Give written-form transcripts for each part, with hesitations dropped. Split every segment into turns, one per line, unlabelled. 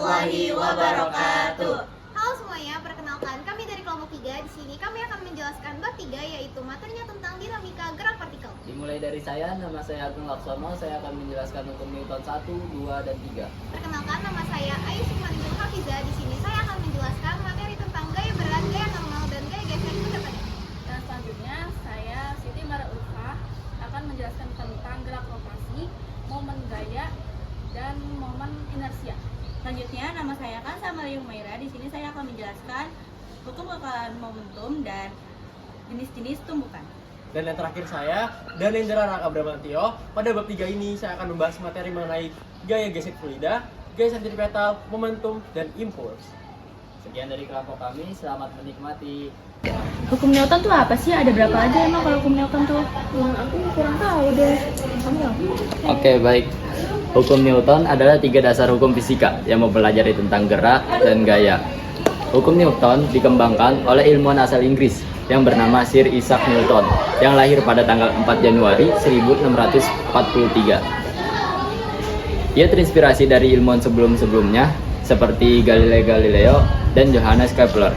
warahmatullahi wabarakatuh.
Halo semuanya, perkenalkan kami dari kelompok 3. Di sini kami akan menjelaskan bab 3 yaitu materinya tentang dinamika gerak partikel.
Dimulai dari saya, nama saya Agung Laksono, saya akan menjelaskan hukum Newton 1, 2, dan 3.
Perkenalkan, nama saya Ayu Sukmanijul Hafiza. Di sini saya akan menjelaskan materi tentang gaya berat, gaya normal, dan gaya gesek benda padat.
Dan selanjutnya saya Siti Mara Ulfa akan menjelaskan tentang gerak rotasi, momen gaya, dan momen inersia.
Selanjutnya, nama saya Kansa Maria Humaira. Di sini saya akan menjelaskan hukum kekalan momentum dan jenis-jenis tumbukan.
Dan yang terakhir saya, Danendra Raka Bramantio. Pada bab 3 ini saya akan membahas materi mengenai gaya gesek fluida, gaya sentripetal, momentum, dan impuls.
Sekian dari kelompok kami, selamat menikmati.
Hukum Newton tuh apa sih? Ada berapa aja emang kalau hukum Newton tuh? Aku kurang tahu deh. Kamu tahu?
Oke, baik. Hukum Newton adalah 3 dasar hukum fisika yang mempelajari tentang gerak dan gaya. Hukum Newton dikembangkan oleh ilmuwan asal Inggris yang bernama Sir Isaac Newton yang lahir pada tanggal 4 Januari 1643. Ia terinspirasi dari ilmuwan sebelum-sebelumnya seperti Galileo Galilei dan Johannes Kepler,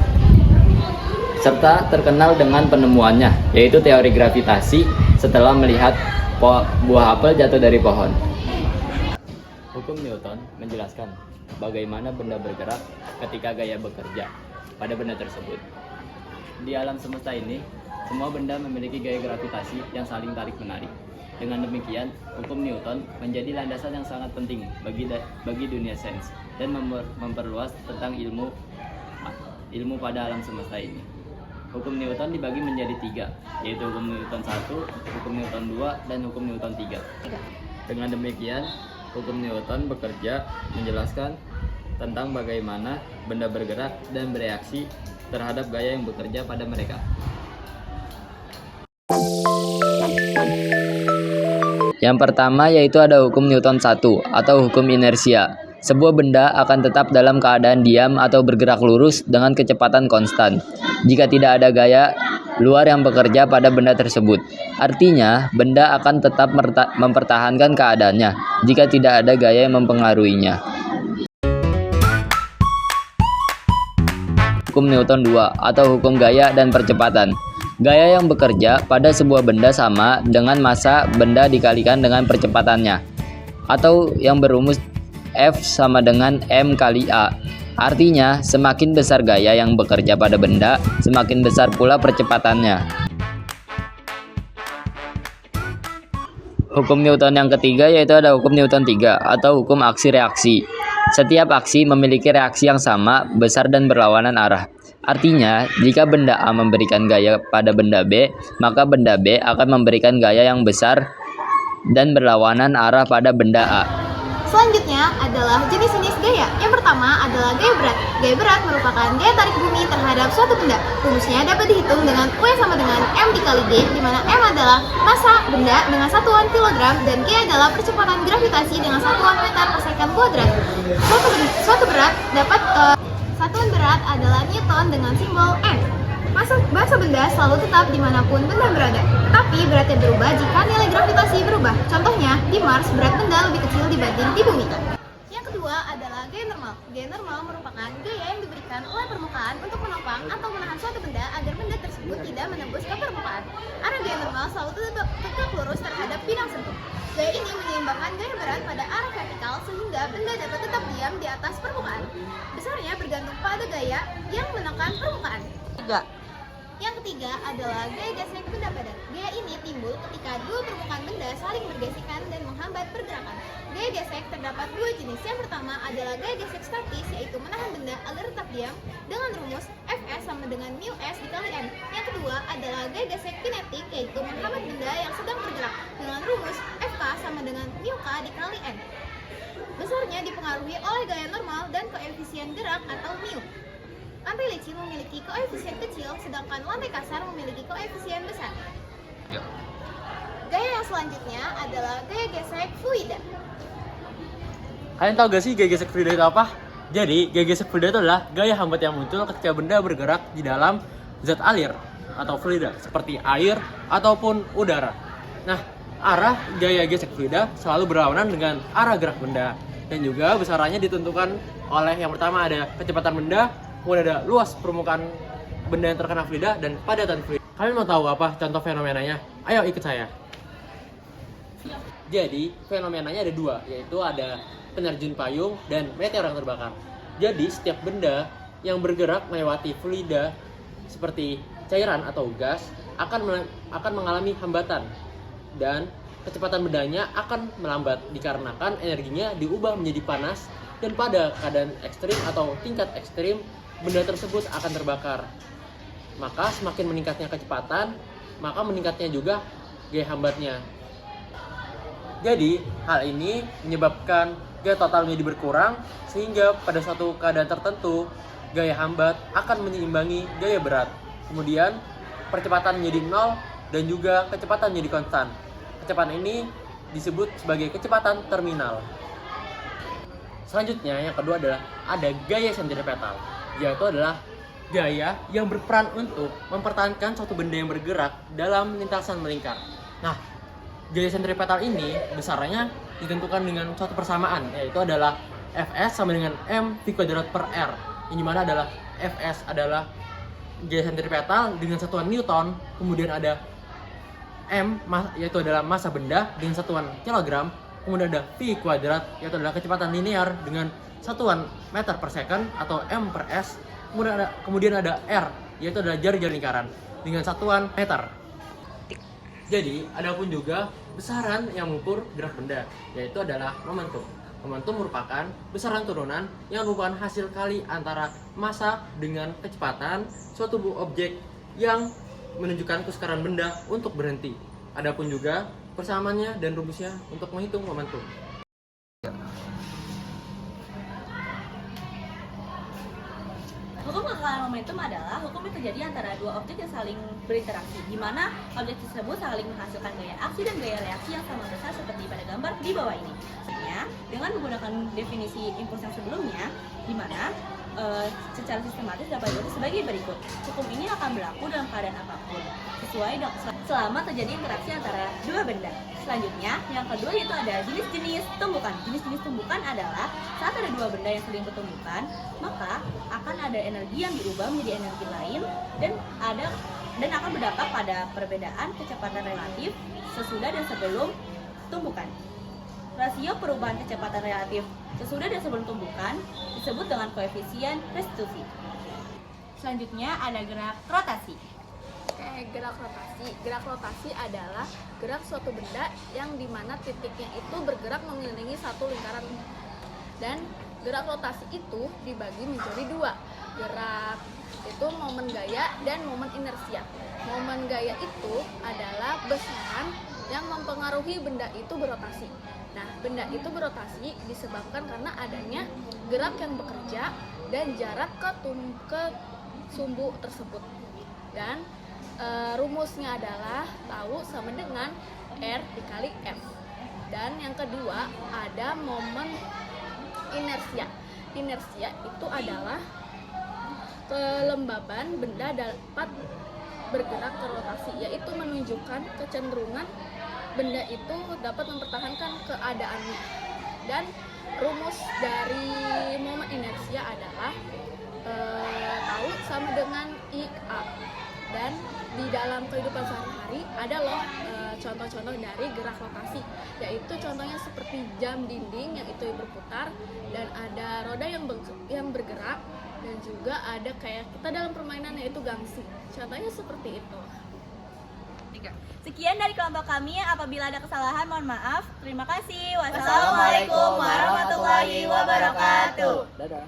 serta terkenal dengan penemuannya yaitu teori gravitasi setelah melihat buah apel jatuh dari pohon. Hukum Newton menjelaskan bagaimana benda bergerak ketika gaya bekerja pada benda tersebut. Di alam semesta ini, semua benda memiliki gaya gravitasi yang saling tarik-menarik. Dengan demikian, hukum Newton menjadi landasan yang sangat penting bagi dunia sains dan memperluas tentang ilmu pada alam semesta ini. Hukum Newton dibagi menjadi 3, yaitu hukum Newton 1, hukum Newton 2, dan hukum Newton 3. Dengan demikian, hukum Newton bekerja menjelaskan tentang bagaimana benda bergerak dan bereaksi terhadap gaya yang bekerja pada mereka. Yang pertama yaitu ada hukum Newton 1 atau hukum inersia. Sebuah benda akan tetap dalam keadaan diam atau bergerak lurus dengan kecepatan konstan jika tidak ada gaya luar yang bekerja pada benda tersebut. Artinya, benda akan tetap mempertahankan keadaannya jika tidak ada gaya yang mempengaruhinya. Hukum Newton 2 atau hukum gaya dan percepatan. Gaya yang bekerja pada sebuah benda sama dengan massa benda dikalikan dengan percepatannya, atau yang berumus F sama dengan M kali A. Artinya, semakin besar gaya yang bekerja pada benda, semakin besar pula percepatannya. Hukum Newton yang ketiga yaitu ada hukum Newton 3 atau hukum aksi-reaksi. Setiap aksi memiliki reaksi yang sama, besar dan berlawanan arah. Artinya, jika benda A memberikan gaya pada benda B, maka benda B akan memberikan gaya yang besar dan berlawanan arah pada benda A.
Selanjutnya adalah jenis-jenis gaya. Yang pertama adalah gaya berat. Gaya berat merupakan gaya tarik bumi terhadap suatu benda. Rumusnya dapat dihitung dengan U sama dengan M dikali G, di mana M adalah massa benda dengan satuan kilogram dan G adalah percepatan gravitasi dengan satuan meter per second kuadrat. Suatu berat dapat satuan berat adalah Newton dengan simbol N. Massa benda selalu tetap dimanapun benda berada, tetapi beratnya berubah jika nilai gravitasi berubah. Contohnya, di Mars berat benda lebih kecil dibanding di bumi. Yang kedua adalah gaya normal. Gaya normal merupakan gaya yang diberikan oleh permukaan untuk menopang atau menahan suatu benda agar benda tersebut tidak menembus ke permukaan. Arah gaya normal selalu tetap lurus terhadap bidang sentuh. Gaya ini menyeimbangkan gaya berat pada arah vertikal sehingga benda dapat tetap diam di atas permukaan. Besarnya bergantung pada gaya yang menekan permukaan. Yang ketiga adalah gaya gesek benda padat. Gaya ini timbul ketika dua permukaan benda saling bergesekan dan menghambat pergerakan. Gaya gesek terdapat 2 jenis. Yang pertama adalah gaya gesek statis, yaitu menahan benda agar tetap diam dengan rumus Fs sama dengan μs dikali n. Yang kedua adalah gaya gesek kinetik, yaitu menghambat benda yang sedang bergerak dengan rumus Fk sama dengan μk dikali n. Besarnya dipengaruhi oleh gaya normal dan koefisien gerak atau μ. Lantai licin memiliki koefisien kecil, sedangkan lantai kasar memiliki koefisien besar. Gaya yang selanjutnya adalah gaya gesek fluida.
Kalian tahu gak sih gaya gesek fluida itu apa? Jadi, gaya gesek fluida itu adalah gaya hambat yang muncul ketika benda bergerak di dalam zat alir atau fluida seperti air ataupun udara. Nah, arah gaya gesek fluida selalu berlawanan dengan arah gerak benda. Dan juga besarannya ditentukan oleh yang pertama ada kecepatan benda, kemudian ada luas permukaan benda yang terkena fluida, dan padatan fluida. Kalian mau tahu apa contoh fenomenanya? Ayo ikut saya. Jadi fenomenanya ada dua, yaitu ada penerjun payung dan meteor yang terbakar. Jadi setiap benda yang bergerak melewati fluida seperti cairan atau gas akan mengalami hambatan, dan kecepatan bendanya akan melambat dikarenakan energinya diubah menjadi panas, dan pada keadaan ekstrim atau tingkat ekstrim benda tersebut akan terbakar. Maka semakin meningkatnya kecepatan, maka meningkatnya juga gaya hambatnya. Jadi hal ini menyebabkan gaya total menjadi berkurang, sehingga pada suatu keadaan tertentu gaya hambat akan menyeimbangi gaya berat. Kemudian percepatan menjadi nol dan juga kecepatan menjadi konstan. Kecepatan ini disebut sebagai kecepatan terminal. Selanjutnya yang kedua adalah ada gaya sentripetal, yaitu adalah gaya yang berperan untuk mempertahankan suatu benda yang bergerak dalam lintasan melingkar. Nah, gaya sentripetal ini besarannya ditentukan dengan suatu persamaan, yaitu adalah Fs sama dengan m v kuadrat per r. Yang dimana adalah Fs adalah gaya sentripetal dengan satuan Newton, kemudian ada m yaitu adalah massa benda dengan satuan kilogram, kemudian ada v kuadrat yaitu adalah kecepatan linear dengan satuan meter per second atau m per s, kemudian ada r yaitu adalah jari-jari lingkaran dengan satuan meter. Jadi, ada pun juga besaran yang mengukur gerak benda, yaitu adalah momentum. Momentum merupakan besaran turunan yang merupakan hasil kali antara massa dengan kecepatan suatu objek yang menunjukkan kesukaran benda untuk berhenti. Ada pun juga persamaannya dan rumusnya untuk menghitung momentum.
Hukum kekalahan momentum adalah hukum yang terjadi antara dua objek yang saling berinteraksi, di mana objek tersebut saling menghasilkan gaya aksi dan gaya reaksi yang sama besar seperti pada gambar di bawah ini. Dengan menggunakan definisi impuls yang sebelumnya, di mana secara sistematis dapat diurut sebagai berikut. Hukum ini akan berlaku dalam keadaan apapun, sesuai selama terjadi interaksi antara dua benda. Selanjutnya, yang kedua yaitu ada jenis-jenis tumbukan. Jenis-jenis tumbukan adalah saat ada dua benda yang saling bertumbukan, maka akan ada energi yang diubah menjadi energi lain, dan akan berdampak pada perbedaan kecepatan relatif sesudah dan sebelum tumbukan. Rasio perubahan kecepatan relatif sesudah dan sebelum tumbukan disebut dengan koefisien restitusi. Selanjutnya ada gerak rotasi.
Gerak rotasi. Gerak rotasi adalah gerak suatu benda yang dimana titiknya itu bergerak mengelilingi satu lingkaran. Dan gerak rotasi itu dibagi menjadi dua. Gerak itu momen gaya dan momen inersia. Momen gaya itu adalah besaran yang mempengaruhi benda itu berotasi. Nah, benda itu berotasi disebabkan karena adanya gerak yang bekerja dan jarak ke sumbu tersebut. Dan rumusnya adalah tau sama dengan R dikali F. Dan yang kedua ada momen inersia. Inersia itu adalah kelembaban benda dapat bergerak ke rotasi, yaitu menunjukkan kecenderungan benda itu dapat mempertahankan keadaannya. Dan rumus dari momen inersia adalah tau sama dengan IA. Dan di dalam kehidupan sehari-hari ada loh contoh-contoh dari gerak rotasi, yaitu contohnya seperti jam dinding yang itu berputar, dan ada roda yang bergerak, dan juga ada kayak kita dalam permainan yaitu gangsi. Contohnya seperti itu.
Sekian dari kelompok kami. Apabila ada kesalahan mohon maaf. Terima kasih. Wassalamualaikum warahmatullahi wabarakatuh.
Dadah.